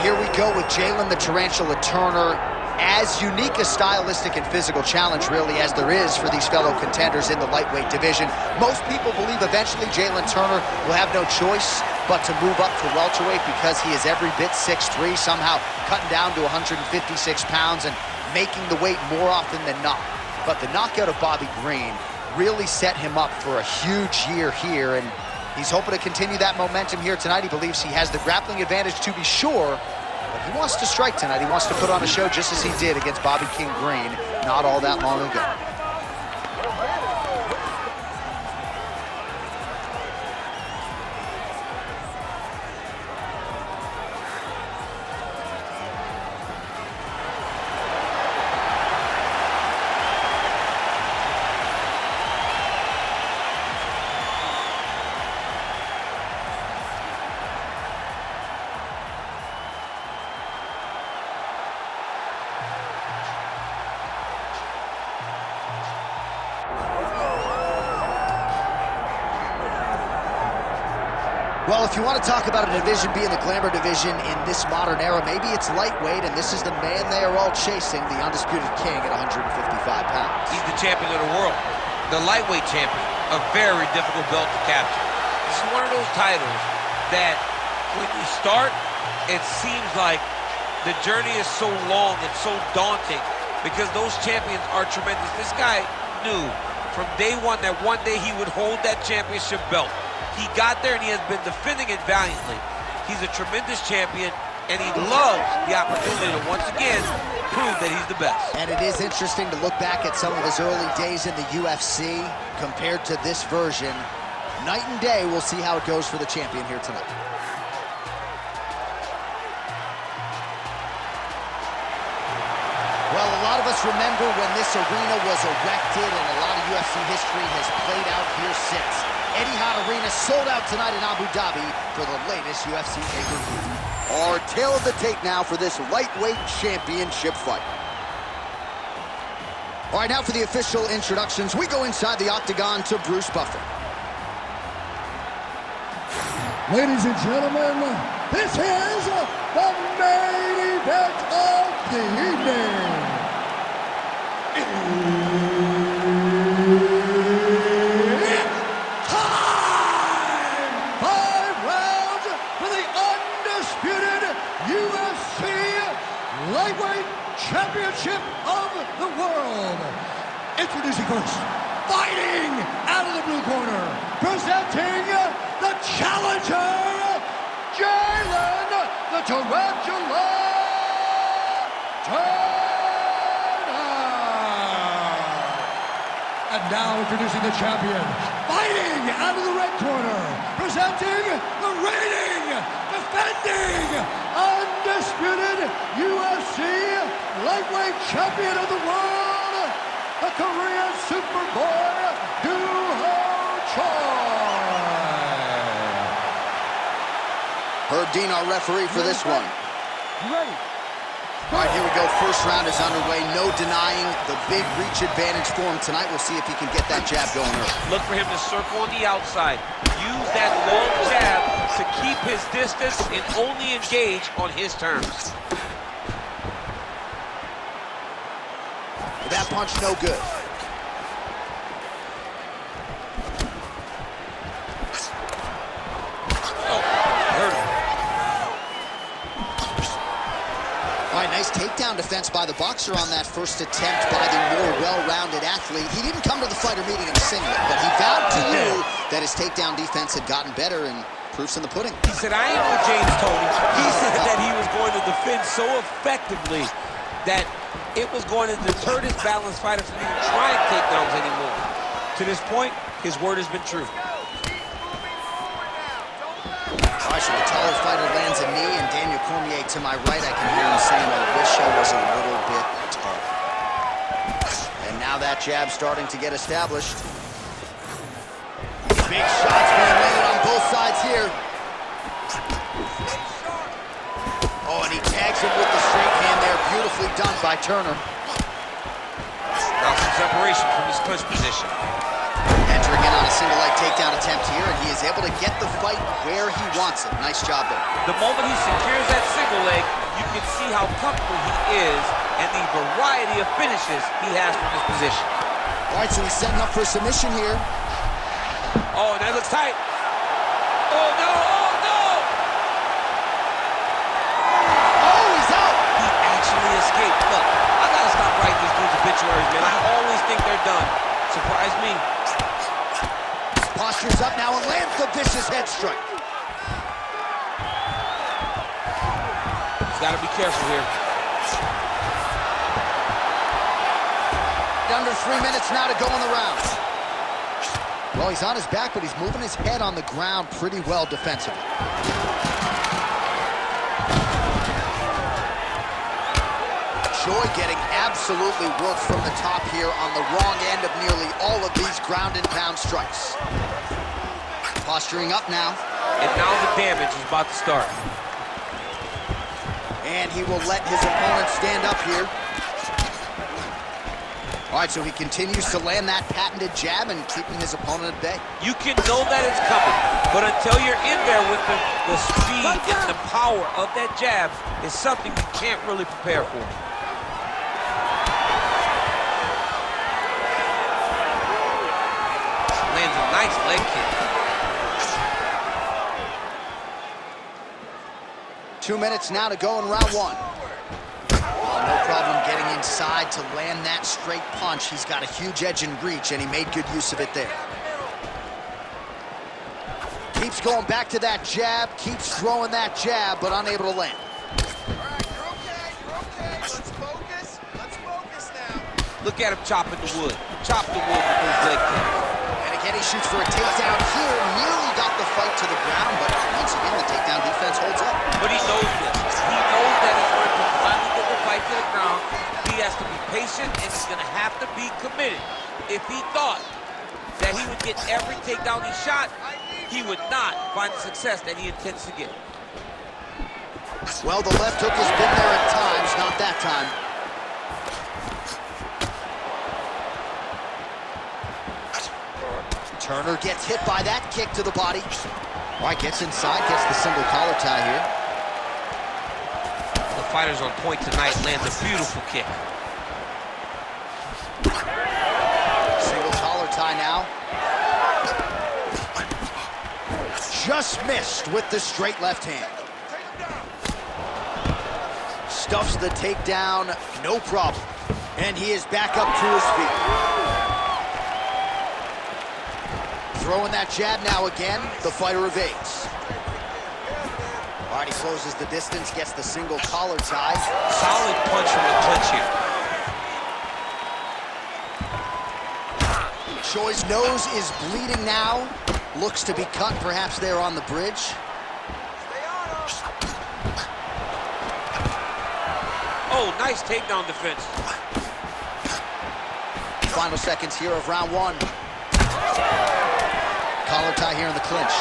here we go with Jalen the Tarantula Turner. As unique a stylistic and physical challenge really as there is for these fellow contenders in the lightweight division. Most people believe eventually Jalen Turner will have no choice but to move up to welterweight because he is every bit 6'3", somehow cutting down to 156 pounds and making the weight more often than not. But the knockout of Bobby Green really set him up for a huge year here, and he's hoping to continue that momentum here tonight. He believes he has the grappling advantage to be sure, but he wants to strike tonight. He wants to put on a show just as he did against Bobby King Green not all that long ago. Well, if you want to talk about a division being the glamour division in this modern era, maybe it's lightweight, and this is the man they are all chasing, the undisputed king at 155 pounds. He's the champion of the world, the lightweight champion, a very difficult belt to capture. This is one of those titles that when you start, it seems like the journey is so long and so daunting because those champions are tremendous. This guy knew from day one that one day he would hold that championship belt. He got there and he has been defending it valiantly. He's a tremendous champion and he loves the opportunity to once again prove that he's the best. And it is interesting to look back at some of his early days in the UFC compared to this version. Night and day, we'll see how it goes for the champion here tonight. Well, a lot of us remember when this arena was erected, and a lot of UFC history has played out here since. Etihad Arena sold out tonight in Abu Dhabi for the latest UFC pay-per-view. Our tail of the tape now for this lightweight championship fight. All right, now for the official introductions. We go inside the octagon to Bruce Buffer. Ladies and gentlemen, this is the main event of the evening. Lightweight Championship of the World. Introducing first, fighting out of the blue corner, presenting the challenger, Jalen the Tarantula Turner. And now introducing the champion, fighting out of the red corner, presenting the reigning, defending, undisputed UFC lightweight champion of the world, the Korean Superboy, Duho Choi. Herb Dean, our referee for this one. You ready? All right, here we go. First round is underway. No denying the big reach advantage for him tonight. We'll see if he can get that jab going early. Look for him to circle on the outside. Use that long jab to keep his distance and only engage on his terms. That punch no good. All right, nice takedown defense by the boxer on that first attempt by the more well-rounded athlete. He didn't come to the fighter meeting in a singlet, but he vowed to you that his takedown defense had gotten better, and proof's in the pudding. He said, I ain't no James Tony. He said that he was going to defend so effectively that it was going to deter this balanced fighter from even trying takedowns anymore. To this point, his word has been true. All right, so the taller fighter lands a knee, and Daniel Cormier to my right, I can hear him saying, I wish I was a little bit taller. And now that jab starting to get established. Big shots being landed on both sides here. Oh, and he tags him with the straight hand there. Beautifully done by Turner. Now some separation from his clinch position. Entering in in on a single leg takedown attempt here, and he is able to get the fight where he wants it. Nice job there. The moment he secures that single leg, you can see how comfortable he is and the variety of finishes he has from this position. All right, so he's setting up for a submission here. Oh, that looks tight. Oh, no, oh, no! Oh, he's out! He actually escaped. Look, I gotta stop writing these dudes' obituaries, man. I always think they're done. Surprise me. Postures up now and lands the vicious head strike. He's gotta be careful here. Under 3 minutes now to go in the round. Well, he's on his back, but he's moving his head on the ground pretty well defensively. Choi getting absolutely worked from the top here on the wrong end of nearly all of these ground and pound strikes. Posturing up now. And now the damage is about to start. And he will let his opponent stand up here. All right, so he continues to land that patented jab and keeping his opponent at bay. You can know that it's coming, but until you're in there with the speed and the power of that jab, is something you can't really prepare for. Lands a nice leg kick. 2 minutes now to go in round one. No problem getting inside to land that straight punch. He's got a huge edge and reach, and he made good use of it there. Keeps going back to that jab, keeps throwing that jab, but unable to land. All right, you're okay. Let's focus now. Look at him chopping the wood. Chop the wood with those leg kicks. And again, he shoots for a takedown here. Nearly got the fight to the ground, but once again, the takedown defense holds up. But he knows this. He knows that in order to finally get the fight to the ground, he has to be patient and he's going to have to be committed. If he thought that he would get every takedown he shot, he would not find the success that he intends to get. Well, the left hook has been there at times, not that time. Turner gets hit by that kick to the body. All right, gets inside, gets the single collar tie here. The fighter's on point tonight, lands a beautiful kick. Single collar tie now. Just missed with the straight left hand. Stuffs the takedown, no problem. And he is back up to his feet. Throwing that jab now again, the fighter evades. All right, he closes the distance, gets the single collar tie. Solid punch from the clinch here. Choi's nose is bleeding now. Looks to be cut, perhaps there on the bridge. Oh, nice takedown defense. Final seconds here of round one. Collar tie here in the clinch.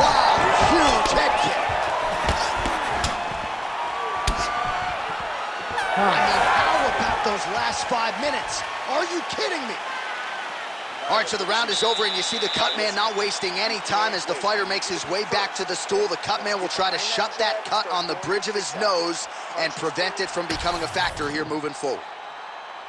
Wow, huge head kick. I mean, how about those last 5 minutes? Are you kidding me? All right, so the round is over, and you see the cut man not wasting any time as the fighter makes his way back to the stool. The cut man will try to shut that cut on the bridge of his nose and prevent it from becoming a factor here moving forward.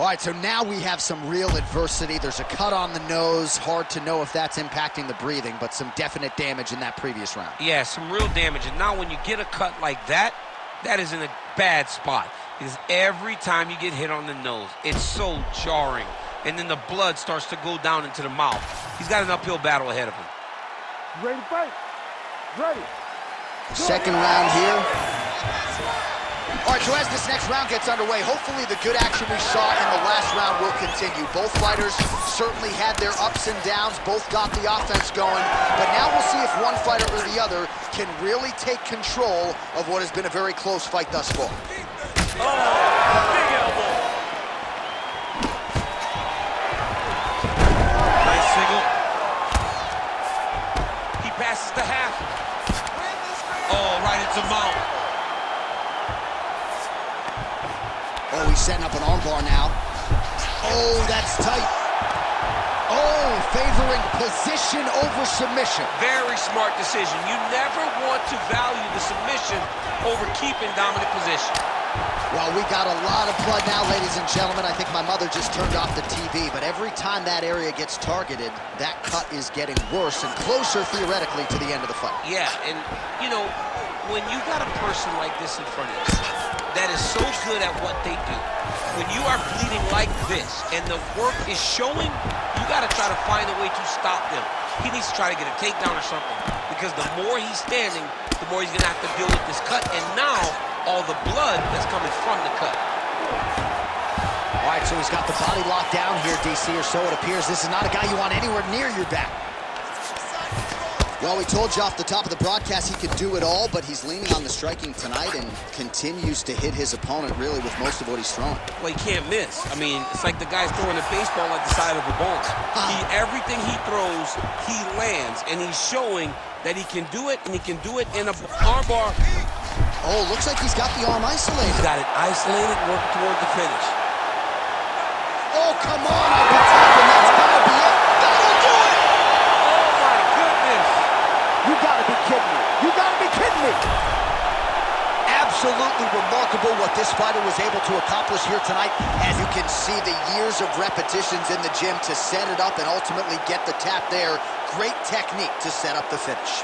All right, so now we have some real adversity. There's a cut on the nose. Hard to know if that's impacting the breathing, but some definite damage in that previous round. Yeah, some real damage. And now when you get a cut like that, that is in a bad spot. Because every time you get hit on the nose, it's so jarring. And then the blood starts to go down into the mouth. He's got an uphill battle ahead of him. Ready to fight? Ready. Second round here. All right, so as this next round gets underway, hopefully the good action we saw in the last round will continue. Both fighters certainly had their ups and downs, both got the offense going, but now we'll see if one fighter or the other can really take control of what has been a very close fight thus far. Oh, big elbow. Nice single. He passes the half. Oh, right into mount. Oh, he's setting up an armbar now. Oh, that's tight. Oh, favoring favoring position over submission. Very smart decision. You never want to value the submission over keeping dominant position. Well, we got a lot of blood now, ladies and gentlemen. I think my mother just turned off the TV, but every time that area gets targeted, that cut is getting worse and closer, theoretically, to the end of the fight. Yeah, and, you know, when you got a person like this in front of you that is so good at what they do, when you are bleeding like this and the work is showing, you got to try to find a way to stop them. He needs to try to get a takedown or something, because the more he's standing, the more he's going to have to deal with this cut, and now all the blood that's coming from the cut. All right, so he's got the body locked down here, DC, or so it appears. This is not a guy you want anywhere near your back. Well, we told you off the top of the broadcast he could do it all, but he's leaning on the striking tonight and continues to hit his opponent, really, with most of what he's throwing. Well, he can't miss. I mean, it's like the guy's throwing a baseball at the side of a ball. Everything he throws, he lands, and he's showing that he can do it, and he can do it in an armbar. Oh, looks like he's got the arm isolated. He's got it isolated, working toward the finish. Oh, come on, I've been tapping. That's gotta be it. That'll do it! Oh, my goodness! You gotta be kidding me. You gotta be kidding me. Absolutely remarkable what this fighter was able to accomplish here tonight. As you can see, the years of repetitions in the gym to set it up and ultimately get the tap there. Great technique to set up the finish.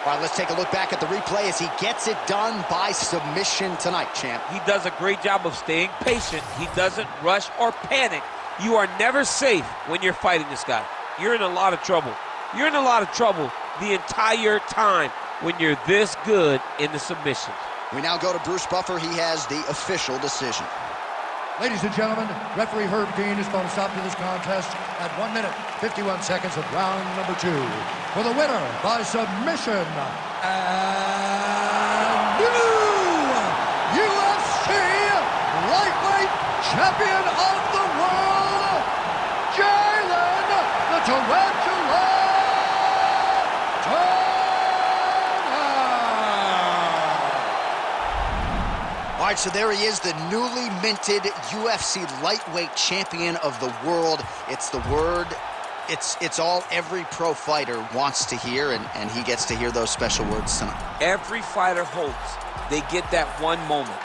All right, let's take a look back at the replay as he gets it done by submission tonight, champ. He does a great job of staying patient. He doesn't rush or panic. You are never safe when you're fighting this guy. You're in a lot of trouble. You're in a lot of trouble the entire time when you're this good in the submissions. We now go to Bruce Buffer. He has the official decision. Ladies and gentlemen, referee Herb Dean is going to stop to this contest at 1 minute, 51 seconds of round number 2. For the winner by submission, and new UFC lightweight champion of the world, Jalen the Tarantula Turner. All right, so there he is, the newly minted UFC lightweight champion of the world. It's the word, it's all every pro fighter wants to hear, and he gets to hear those special words tonight. Every fighter hopes they get that one moment.